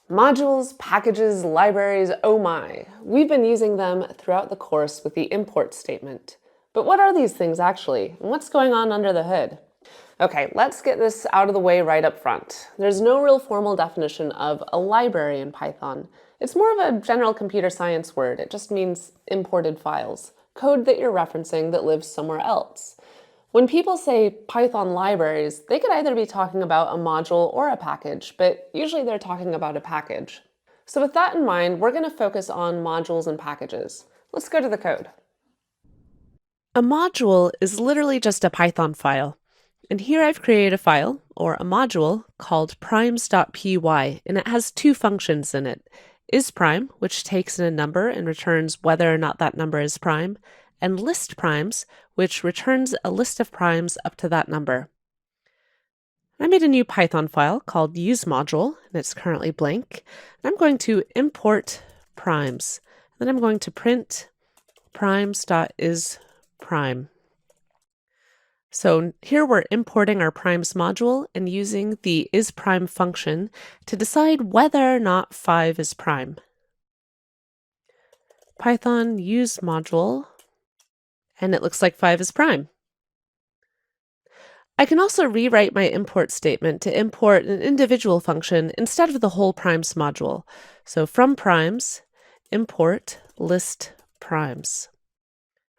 Modules, packages, libraries, oh my. We've been using them throughout the course with the import statement. But what are these things actually, and what's going on under the hood? Okay, let's get this out of the way right up front. There's no real formal definition of a library in Python. It's more of a general computer science word. It just means imported files, code that you're referencing that lives somewhere else. When people say Python libraries, they could either be talking about a module or a package, but usually they're talking about a package. So with that in mind, we're going to focus on modules and packages. Let's go to the code. A module is literally just a Python file. And here I've created a file, or a module, called primes.py, and it has two functions in it. IsPrime, which takes in a number and returns whether or not that number is prime, and listPrimes, which returns a list of primes up to that number. I made a new Python file called useModule, and it's currently blank. And I'm going to import primes. Then I'm going to print primes.isPrime. So here we're importing our primes module and using the isPrime function to decide whether or not 5 is prime. Python useModule, and it looks like 5 is prime. I can also rewrite my import statement to import an individual function instead of the whole primes module. So from primes, import list primes.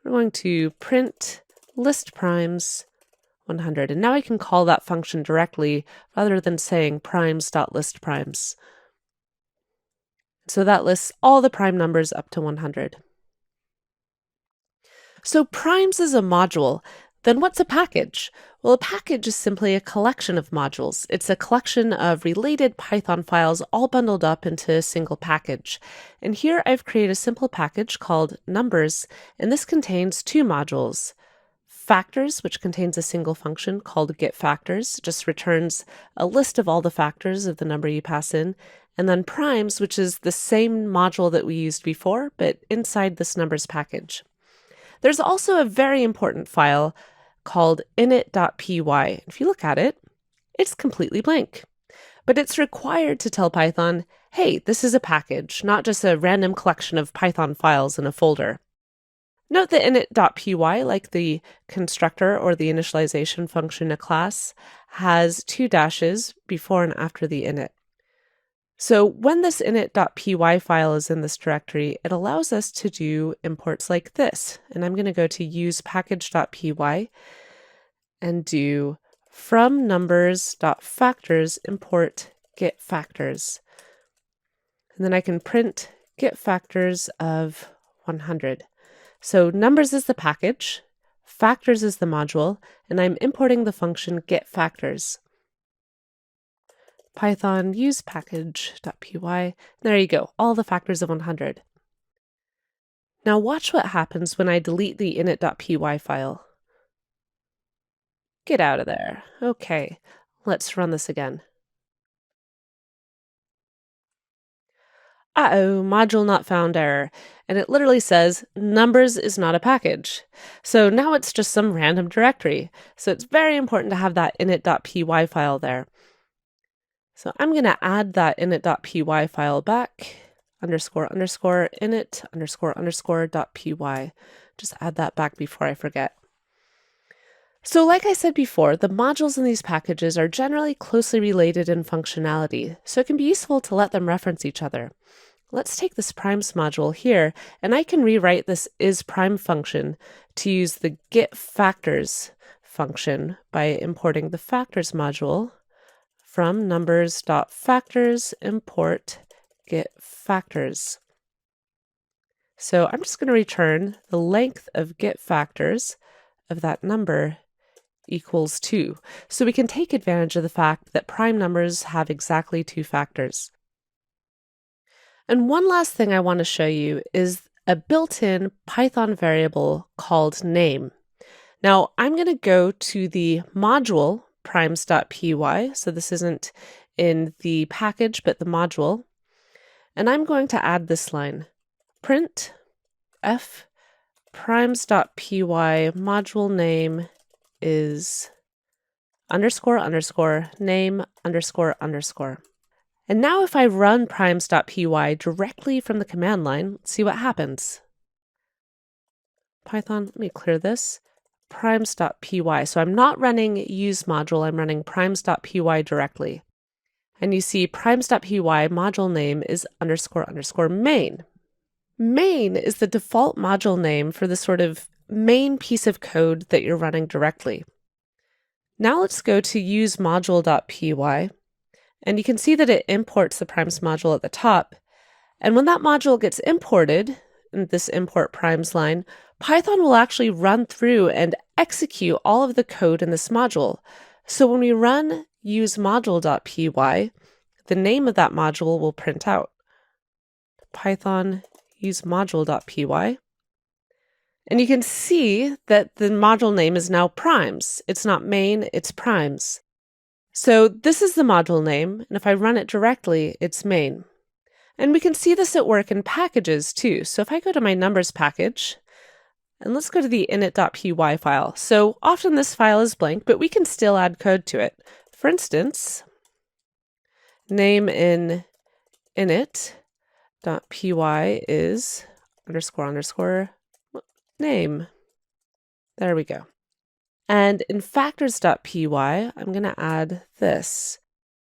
We're going to print list primes 100. And now I can call that function directly rather than saying primes.listPrimes. So that lists all the prime numbers up to 100. So primes is a module. Then what's a package? Well, a package is simply a collection of modules. It's a collection of related Python files all bundled up into a single package. And here I've created a simple package called numbers, and this contains two modules. Factors, which contains a single function called getFactors, just returns a list of all the factors of the number you pass in, and then primes, which is the same module that we used before, but inside this numbers package. There's also a very important file called init.py. If you look at it, it's completely blank. But it's required to tell Python, hey, this is a package, not just a random collection of Python files in a folder. Note that init.py, like the constructor or the initialization function in a class, has two dashes before and after the init. So when this init.py file is in this directory, it allows us to do imports like this. And I'm going to go to use package.py and do from numbers.factors import getFactors. And then I can print getFactors of 100. So numbers is the package, factors is the module, and I'm importing the function getFactors. Python use package.py. There you go, all the factors of 100. Now watch what happens when I delete the init.py file. Get out of there. Okay, let's run this again. Uh-oh, module not found error. And it literally says numbers is not a package. So now it's just some random directory. So it's very important to have that init.py file there. So I'm going to add that init.py file back, __init__.py. Just add that back before I forget. So like I said before, the modules in these packages are generally closely related in functionality, so it can be useful to let them reference each other. Let's take this primes module here, and I can rewrite this isPrime function to use the getFactors function by importing the factors module from numbers.factors import getFactors. So I'm just going to return the length of getFactors of that number equals 2. So we can take advantage of the fact that prime numbers have exactly 2 factors. And one last thing I want to show you is a built-in Python variable called name. Now I'm going to go to the module primes.py, so this isn't in the package but the module, and I'm going to add this line, print f primes.py module name is __name ___. And now if I run primes.py directly from the command line, let's see what happens. Python, let me clear this. Primes.py. So I'm not running use module, I'm running primes.py directly. And you see primes.py module name is __ main. Main is the default module name for the sort of main piece of code that you're running directly. Now let's go to use module.py, and you can see that it imports the primes module at the top. And when that module gets imported, in this import primes line, Python will actually run through and execute all of the code in this module. So when we run use module.py, the name of that module will print out. Python use module.py. And you can see that the module name is now primes. It's not main, it's primes. So this is the module name, and if I run it directly, it's main. And we can see this at work in packages too. So if I go to my numbers package, and let's go to the init.py file. So often this file is blank, but we can still add code to it. For instance, name in init.py is __ name. There we go. And in factors.py, I'm going to add this.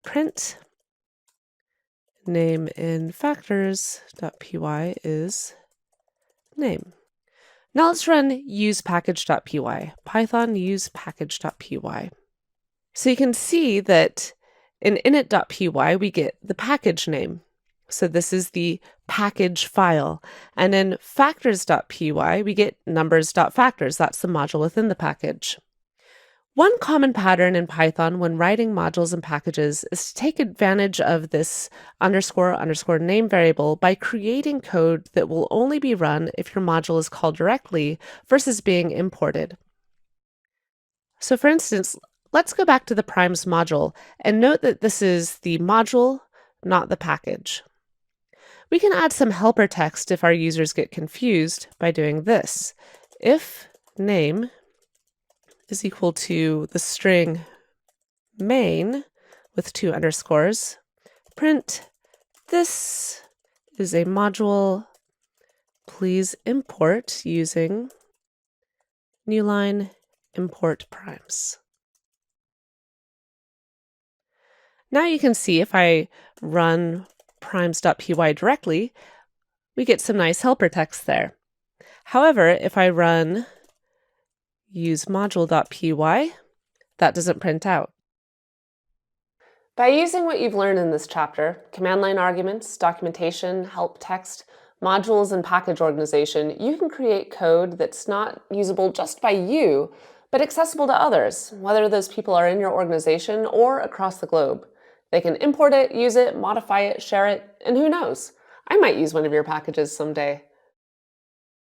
Print name in factors.py is name. Now let's run use package.py. Python use package.py. So you can see that in init.py, we get the package name. So this is the package file. And in factors.py, we get numbers.factors. That's the module within the package. One common pattern in Python when writing modules and packages is to take advantage of this __ name variable by creating code that will only be run if your module is called directly versus being imported. So for instance, let's go back to the primes module and note that this is the module, not the package. We can add some helper text if our users get confused by doing this. If name is equal to the string main with 2 underscores, print this is a module, please import using new line import primes. Now you can see if I run primes.py directly, we get some nice helper text there. However, if I run use module.py, that doesn't print out. By using what you've learned in this chapter, command line arguments, documentation, help text, modules, and package organization, you can create code that's not usable just by you, but accessible to others, whether those people are in your organization or across the globe. They can import it, use it, modify it, share it, and who knows, I might use one of your packages someday.